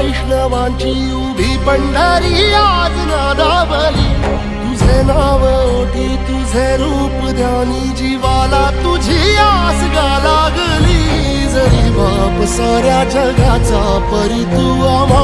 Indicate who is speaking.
Speaker 1: वैष्णवांची उभी पंढरी आज नादावली. तुझे नाव ओठी तुझे रूप ध्यानी जीवाला तुझी आस गा लागली. जरी बाप साऱ्या जगाचा परी तू आम्हा